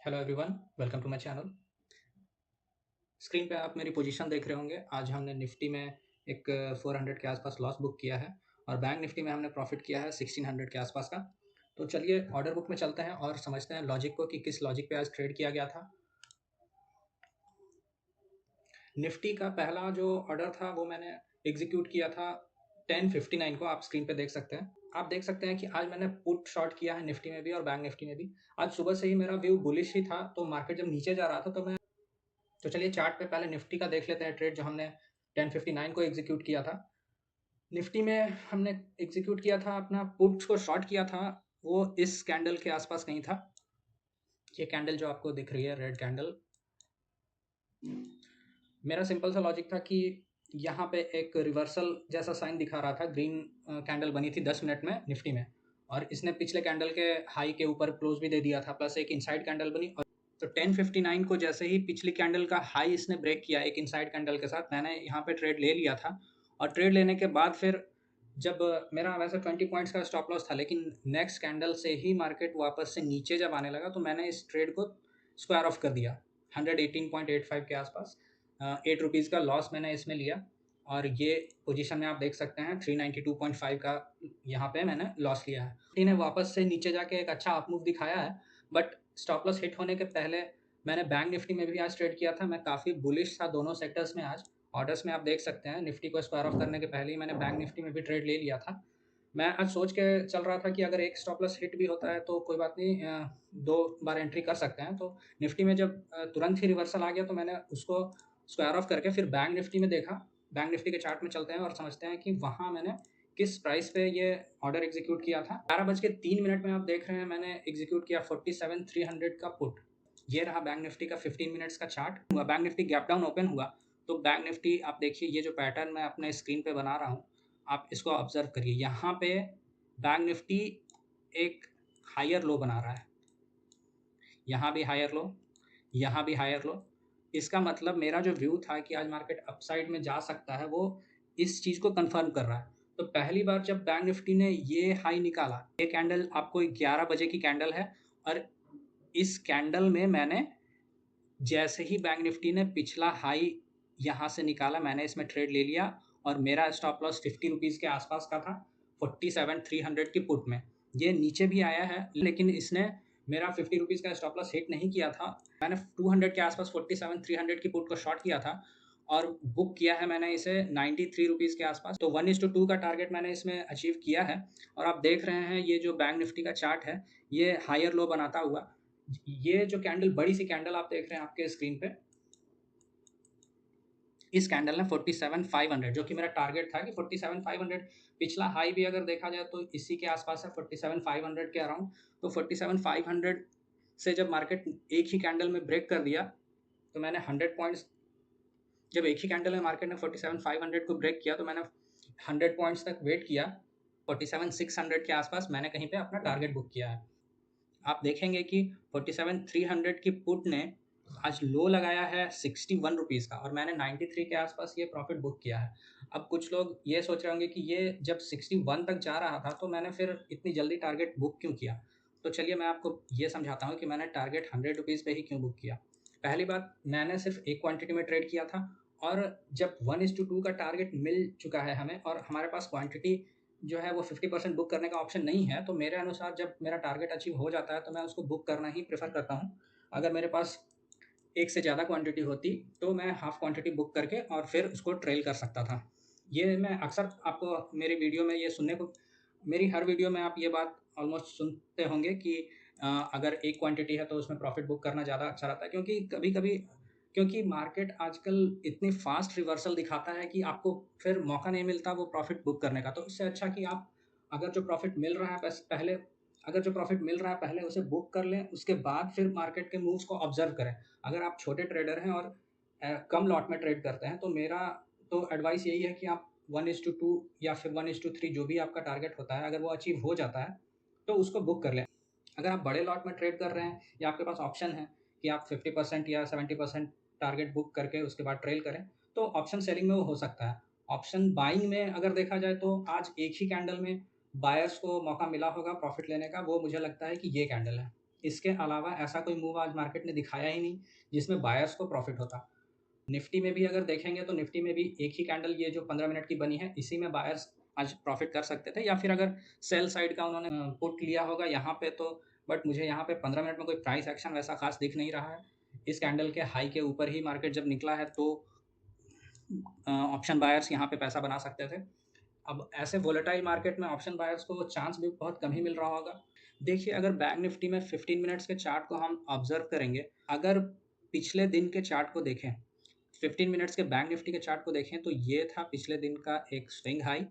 Hello everyone, welcome to my channel. Screen पे आप मेरी पोजीशन देख रहे होंगे। आज हमने निफ्टी में एक 400 के आसपास लॉस बुक किया है और बैंक निफ्टी में हमने प्रॉफिट किया है 1600 के आसपास का। तो चलिए ऑर्डर बुक में चलते हैं और समझते हैं लॉजिक को कि किस लॉजिक पे आज ट्रेड किया गया था। निफ्टी का पहला जो ऑर्डर था वो मैंने एग्जीक्यूट किया था 10:59 को। आप स्क्रीन पे देख सकते हैं। आप देख सकते हैं कि आज मैंने पुट शॉर्ट किया है निफ्टी में भी और बैंक निफ्टी में भी। आज सुबह से ही मेरा व्यू बुलिश ही था, तो मार्केट जब नीचे जा रहा था तो चलिए चार्ट पे पहले निफ्टी का देख लेते हैं ट्रेड जो हमने 10:59 को एग्जीक्यूट किया था। निफ्टी में हमने एग्जीक्यूट किया था, अपना पुट्स को शॉर्ट किया था। वो इस कैंडल के आसपास कहीं था। ये कैंडल जो आपको दिख रही है, रेड कैंडल। मेरा सिंपल सा लॉजिक था कि यहाँ पे एक रिवर्सल जैसा साइन दिखा रहा था। ग्रीन कैंडल बनी थी 10 मिनट में निफ्टी में, और इसने पिछले कैंडल के हाई के ऊपर क्लोज भी दे दिया था, प्लस एक इनसाइड कैंडल बनी। तो 10:59 को जैसे ही पिछली कैंडल का हाई इसने ब्रेक किया एक इनसाइड कैंडल के साथ, मैंने यहाँ पे ट्रेड ले लिया था। और ट्रेड लेने के बाद फिर जब मेरा वैसे 20 पॉइंट्स का स्टॉप लॉस था, लेकिन नेक्स्ट कैंडल से ही मार्केट वापस से नीचे जब आने लगा तो मैंने इस ट्रेड को स्क्वायर ऑफ कर दिया 118.85 के आसपास। 8 रुपीज़ का लॉस मैंने इसमें लिया, और ये पोजीशन में आप देख सकते हैं 392.5 का यहाँ पे मैंने लॉस लिया है। इन्हें वापस से नीचे जाके एक अच्छा अप मूव दिखाया है, बट स्टॉप लॉस हिट होने के पहले मैंने बैंक निफ्टी में भी आज ट्रेड किया था। मैं काफ़ी बुलिश था दोनों सेक्टर्स में। आज ऑर्डर्स में आप देख सकते हैं निफ्टी को स्क्वायर ऑफ करने के पहले ही मैंने बैंक निफ्टी में भी ट्रेड ले लिया था। मैं आज सोच के चल रहा था कि अगर एक स्टॉप लॉस हिट भी होता है तो कोई बात नहीं, 2 बार एंट्री कर सकते हैं। तो निफ्टी में जब तुरंत ही रिवर्सल आ गया तो मैंने उसको स्क्वायर ऑफ करके फिर बैंक निफ्टी में देखा। बैंक निफ्टी के चार्ट में चलते हैं और समझते हैं कि वहाँ मैंने किस प्राइस पे ये ऑर्डर एग्जीक्यूट किया था। 11:03 में आप देख रहे हैं मैंने एग्जीक्यूट किया 47,300 का पुट। ये रहा बैंक निफ्टी का 15 मिनट्स का chart. Bank Nifty gap down open हुआ तो बैंक निफ्टी, आप देखिए ये जो पैटर्न मैं अपने स्क्रीन पे बना रहा हूँ, आप इसको ऑब्जर्व करिए। यहाँ पे बैंक निफ्टी एक हायर लो बना रहा है, यहाँ भी हायर लो, यहाँ भी हायर लो। इसका मतलब मेरा जो व्यू था कि आज मार्केट अपसाइड में जा सकता है, वो इस चीज़ को कंफर्म कर रहा है। तो पहली बार जब बैंक निफ्टी ने ये हाई निकाला, ये कैंडल आपको 11 बजे की कैंडल है, और इस कैंडल में मैंने जैसे ही बैंक निफ्टी ने पिछला हाई यहाँ से निकाला, मैंने इसमें ट्रेड ले लिया और मेरा स्टॉप लॉस 50 रुपीज़ के आसपास का था 47,300 की पुट में। ये नीचे भी आया है, लेकिन इसने मेरा 50 रुपीज़ का स्टॉप लॉस हिट नहीं किया था। मैंने 200 के आसपास 47,300 की पुट को शॉर्ट किया था और बुक किया है मैंने इसे 93 रुपीज़ के आसपास। तो 1:2 का टारगेट मैंने इसमें अचीव किया है। और आप देख रहे हैं ये जो बैंक निफ्टी का चार्ट है, ये हायर लो बनाता हुआ, ये जो कैंडल, बड़ी सी कैंडल आप देख रहे हैं आपके स्क्रीन पे, इस कैंडल ने 47,500, जो कि मेरा टारगेट था कि 47,500, पिछला हाई भी अगर देखा जाए तो इसी के आसपास है 47,500 के अराउंड। तो 47,500 से जब मार्केट एक ही कैंडल में ब्रेक कर दिया तो मैंने 100 पॉइंट्स, जब एक ही कैंडल में मार्केट ने 47,500 को ब्रेक किया तो मैंने 100 पॉइंट्स तक वेट किया। 47,600 के आसपास मैंने कहीं पे अपना टारगेट बुक किया है। आप देखेंगे कि 47,300 की पुट ने आज लो लगाया है 61 रुपीज़ का, और मैंने 93 के आसपास ये प्रॉफिट बुक किया है। अब कुछ लोग ये सोच रहे होंगे कि ये जब 61 तक जा रहा था तो मैंने फिर इतनी जल्दी टारगेट बुक क्यों किया। तो चलिए मैं आपको ये समझाता हूँ कि मैंने टारगेट 100 रुपीज़ पे ही क्यों बुक किया। पहली बात, मैंने सिर्फ एक क्वांटिटी में ट्रेड किया था, और जब 1:2 का टारगेट मिल चुका है हमें और हमारे पास क्वांटिटी जो है वो 50% बुक करने का ऑप्शन नहीं है, तो मेरे अनुसार जब मेरा टारगेट अचीव हो जाता है तो मैं उसको बुक करना ही प्रेफर करता हूँ। अगर मेरे पास एक से ज़्यादा क्वांटिटी होती तो मैं हाफ क्वांटिटी बुक करके और फिर उसको ट्रेल कर सकता था। ये मैं अक्सर आपको मेरी वीडियो में ये सुनने को, मेरी हर वीडियो में आप ये बात ऑलमोस्ट सुनते होंगे कि अगर एक क्वांटिटी है तो उसमें प्रॉफिट बुक करना ज़्यादा अच्छा रहता है, क्योंकि कभी-कभी, क्योंकि मार्केट आजकल इतनी फास्ट रिवर्सल दिखाता है कि आपको फिर मौका नहीं मिलता वो प्रॉफिट बुक करने का। तो इससे अच्छा कि आप, अगर जो प्रॉफिट मिल रहा है पहले, अगर जो प्रॉफिट मिल रहा है पहले उसे बुक कर लें, उसके बाद फिर मार्केट के मूव्स को ऑब्जर्व करें। अगर आप छोटे ट्रेडर हैं और कम लॉट में ट्रेड करते हैं तो मेरा तो एडवाइस यही है कि आप 1:2 या फिर 1:3 जो भी आपका टारगेट होता है, अगर वो अचीव हो जाता है तो उसको बुक कर लें। अगर आप बड़े लॉट में ट्रेड कर रहे हैं या आपके पास ऑप्शन है कि आप 50% या 70% टारगेट बुक करके उसके बाद ट्रेल करें, तो ऑप्शन सेलिंग में वो हो सकता है। ऑप्शन बाइंग में अगर देखा जाए तो आज एक ही कैंडल में बायर्स को मौका मिला होगा प्रॉफिट लेने का, वो मुझे लगता है कि ये कैंडल है। इसके अलावा ऐसा कोई मूव आज मार्केट ने दिखाया ही नहीं जिसमें बायर्स को प्रॉफिट होता। निफ्टी में भी अगर देखेंगे तो निफ्टी में भी एक ही कैंडल ये जो 15 मिनट की बनी है, इसी में बायर्स आज प्रॉफिट कर सकते थे, या फिर अगर सेल साइड का उन्होंने पुट लिया होगा यहाँ पे तो। बट मुझे यहाँ पे 15 मिनट में कोई प्राइस एक्शन वैसा खास दिख नहीं रहा है। इस कैंडल के हाई के ऊपर ही मार्केट जब निकला है तो ऑप्शन बायर्स यहाँ पे पैसा बना सकते थे। अब ऐसे वोलेटाइल मार्केट में ऑप्शन बायर्स को चांस भी बहुत कम ही मिल रहा होगा। देखिए, अगर बैंक निफ्टी में 15 मिनट्स के चार्ट को हम ऑब्जर्व करेंगे, अगर पिछले दिन के चार्ट को देखें, 15 मिनट्स के बैंक निफ्टी के चार्ट को देखें, तो ये था पिछले दिन का एक स्विंग हाई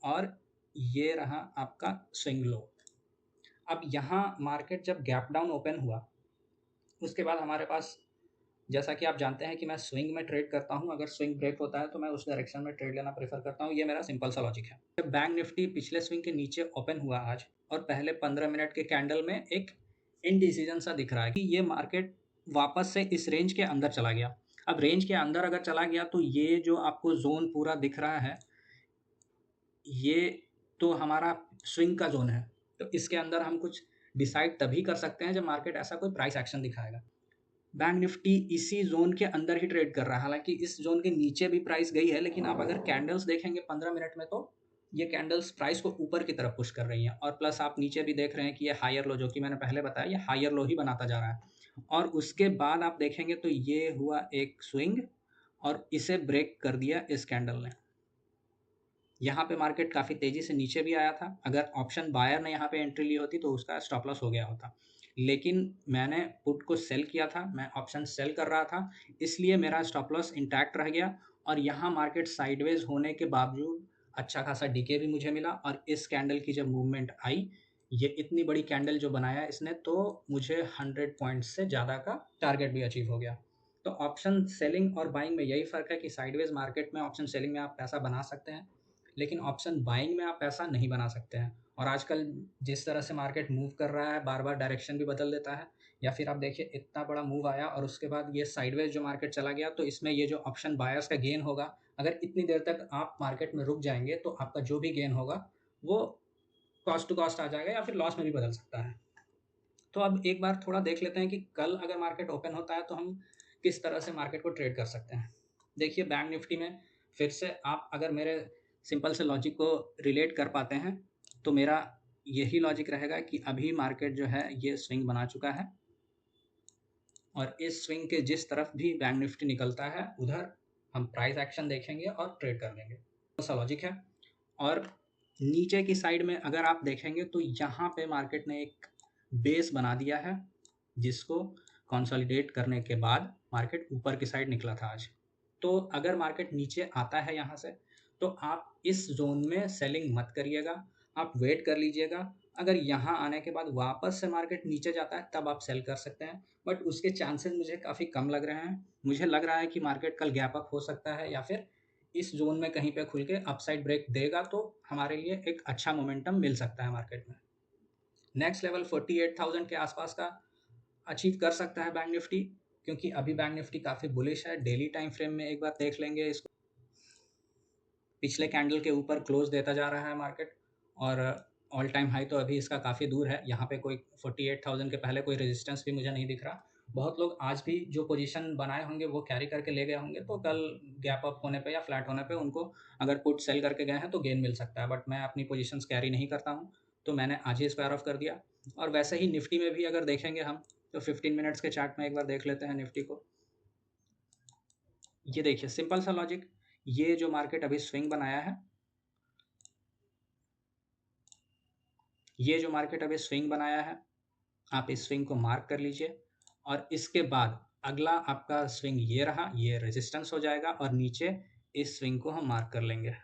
और ये रहा आपका स्विंग लो। अब यहाँ मार्केट जब गैप डाउन ओपन हुआ, उसके बाद हमारे पास, जैसा कि आप जानते हैं कि मैं स्विंग में ट्रेड करता हूं, अगर स्विंग ब्रेक होता है तो मैं उस डायरेक्शन में ट्रेड लेना प्रेफर करता हूं। ये मेरा सिंपल सा लॉजिक है। जब बैंक निफ्टी पिछले स्विंग के नीचे ओपन हुआ आज, और पहले 15 मिनट के कैंडल में एक इनडिसीजन सा दिख रहा है कि ये मार्केट वापस से इस रेंज के अंदर चला गया। अब रेंज के अंदर अगर चला गया तो ये जो आपको जोन पूरा दिख रहा है, ये तो हमारा स्विंग का जोन है। तो इसके अंदर हम कुछ डिसाइड तभी कर सकते हैं जब मार्केट ऐसा कोई प्राइस एक्शन दिखाएगा। बैंक निफ्टी इसी जोन के अंदर ही ट्रेड कर रहा है, हालांकि इस जोन के नीचे भी प्राइस गई है, लेकिन आप अगर कैंडल्स देखेंगे 15 मिनट में तो ये कैंडल्स प्राइस को ऊपर की तरफ पुश कर रही हैं। और प्लस आप नीचे भी देख रहे हैं कि ये हायर लो, जो कि मैंने पहले बताया, ये हायर लो ही बनाता जा रहा है। और उसके बाद आप देखेंगे तो ये हुआ एक स्विंग और इसे ब्रेक कर दिया इस कैंडल ने। यहाँ पे मार्केट काफ़ी तेज़ी से नीचे भी आया था। अगर ऑप्शन बायर ने यहाँ पे एंट्री ली होती तो उसका स्टॉप लॉस हो गया होता, लेकिन मैंने पुट को सेल किया था, मैं ऑप्शन सेल कर रहा था, इसलिए मेरा स्टॉप लॉस इंटैक्ट रह गया। और यहाँ मार्केट साइडवेज होने के बावजूद अच्छा खासा डीके भी मुझे मिला। और इस कैंडल की जब मूवमेंट आई, ये इतनी बड़ी कैंडल जो बनाया इसने, तो मुझे 100 पॉइंट्स से ज़्यादा का टारगेट भी अचीव हो गया। तो ऑप्शन सेलिंग और बाइंग में यही फ़र्क है कि साइडवेज मार्केट में ऑप्शन सेलिंग में आप पैसा बना सकते हैं, लेकिन ऑप्शन बाइंग में आप पैसा नहीं बना सकते हैं। और आजकल जिस तरह से मार्केट मूव कर रहा है, बार बार डायरेक्शन भी बदल देता है। या फिर आप देखिए, इतना बड़ा मूव आया और उसके बाद ये साइडवेज जो मार्केट चला गया, तो इसमें ये जो ऑप्शन बायर्स का गेन होगा, अगर इतनी देर तक आप मार्केट में रुक जाएंगे तो आपका जो भी गेन होगा वो कॉस्ट टू कॉस्ट आ जाएगा या फिर लॉस में भी बदल सकता है। तो अब एक बार थोड़ा देख लेते हैं कि कल अगर मार्केट ओपन होता है तो हम किस तरह से मार्केट को ट्रेड कर सकते हैं। देखिए, बैंक निफ्टी में फिर से आप अगर मेरे सिंपल से लॉजिक को रिलेट कर पाते हैं तो मेरा यही लॉजिक रहेगा कि अभी मार्केट जो है ये स्विंग बना चुका है, और इस स्विंग के जिस तरफ भी बैंक निफ्टी निकलता है उधर हम प्राइस एक्शन देखेंगे और ट्रेड कर लेंगे। ऐसा लॉजिक है। और नीचे की साइड में अगर आप देखेंगे तो यहाँ पे मार्केट ने एक बेस बना दिया है, जिसको कंसोलिडेट करने के बाद मार्केट ऊपर की साइड निकला था आज। तो अगर मार्केट नीचे आता है यहाँ से, तो आप इस जोन में सेलिंग मत करिएगा, आप वेट कर लीजिएगा। अगर यहाँ आने के बाद वापस से मार्केट नीचे जाता है तब आप सेल कर सकते हैं, बट उसके चांसेस मुझे काफ़ी कम लग रहे हैं। मुझे लग रहा है कि मार्केट कल गैप अप हो सकता है, या फिर इस जोन में कहीं पे खुल के अपसाइड ब्रेक देगा तो हमारे लिए एक अच्छा मोमेंटम मिल सकता है मार्केट में। नेक्स्ट लेवल 48,000 के आसपास का अचीव कर सकता है बैंक निफ्टी, क्योंकि अभी बैंक निफ्टी काफ़ी बुलिश है। डेली टाइम फ्रेम में एक बार देख लेंगे इसको, पिछले कैंडल के ऊपर क्लोज देता जा रहा है मार्केट, और ऑल टाइम हाई तो अभी इसका काफ़ी दूर है। यहाँ पे कोई 48,000 के पहले कोई रेजिस्टेंस भी मुझे नहीं दिख रहा। बहुत लोग आज भी जो पोजीशन बनाए होंगे वो कैरी करके ले गए होंगे, तो कल गैप अप होने पे या फ्लैट होने पे उनको अगर पुट सेल करके गए हैं तो गेन मिल सकता है। बट मैं अपनी पोजीशंस कैरी नहीं करता हूँ, तो मैंने आज ही स्क्वायर ऑफ कर दिया। और वैसे ही निफ्टी में भी अगर देखेंगे हम, तो 15 मिनट्स के चार्ट में एक बार देख लेते हैं निफ्टी को। ये देखिए, सिंपल सा लॉजिक, ये जो मार्केट अभी स्विंग बनाया है, ये जो मार्केट अभी स्विंग बनाया है, आप इस स्विंग को मार्क कर लीजिए। और इसके बाद अगला आपका स्विंग ये रहा, ये रेजिस्टेंस हो जाएगा, और नीचे इस स्विंग को हम मार्क कर लेंगे।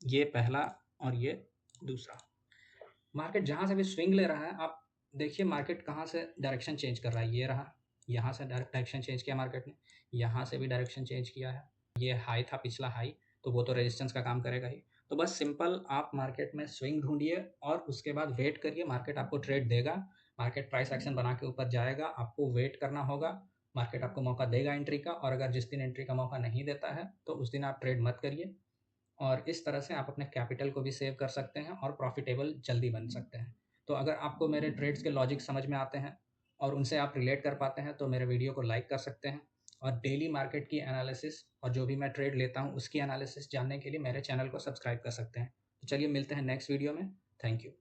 ये पहला और ये दूसरा। मार्केट जहाँ से भी स्विंग ले रहा है, आप देखिए मार्केट कहाँ से डायरेक्शन चेंज कर रहा है। ये रहा, यहाँ से डायरेक्शन चेंज किया मार्केट ने, यहाँ से भी डायरेक्शन चेंज किया है। ये हाई था पिछला हाई, तो वो तो रेजिस्टेंस का काम करेगा ही। तो बस सिंपल आप मार्केट में स्विंग ढूंढिए और उसके बाद वेट करिए, मार्केट आपको ट्रेड देगा। मार्केट प्राइस एक्शन बना के ऊपर जाएगा, आपको वेट करना होगा। मार्केट आपको मौका देगा एंट्री का, और अगर जिस दिन एंट्री का मौका नहीं देता है तो उस दिन आप ट्रेड मत करिए। और इस तरह से आप अपने कैपिटल को भी सेव कर सकते हैं और प्रॉफिटेबल जल्दी बन सकते हैं। तो अगर आपको मेरे ट्रेड्स के लॉजिक समझ में आते हैं और उनसे आप रिलेट कर पाते हैं तो मेरे वीडियो को लाइक कर सकते हैं, और डेली मार्केट की एनालिसिस और जो भी मैं ट्रेड लेता हूँ उसकी एनालिसिस जानने के लिए मेरे चैनल को सब्सक्राइब कर सकते हैं। तो चलिए मिलते हैं नेक्स्ट वीडियो में। Thank you.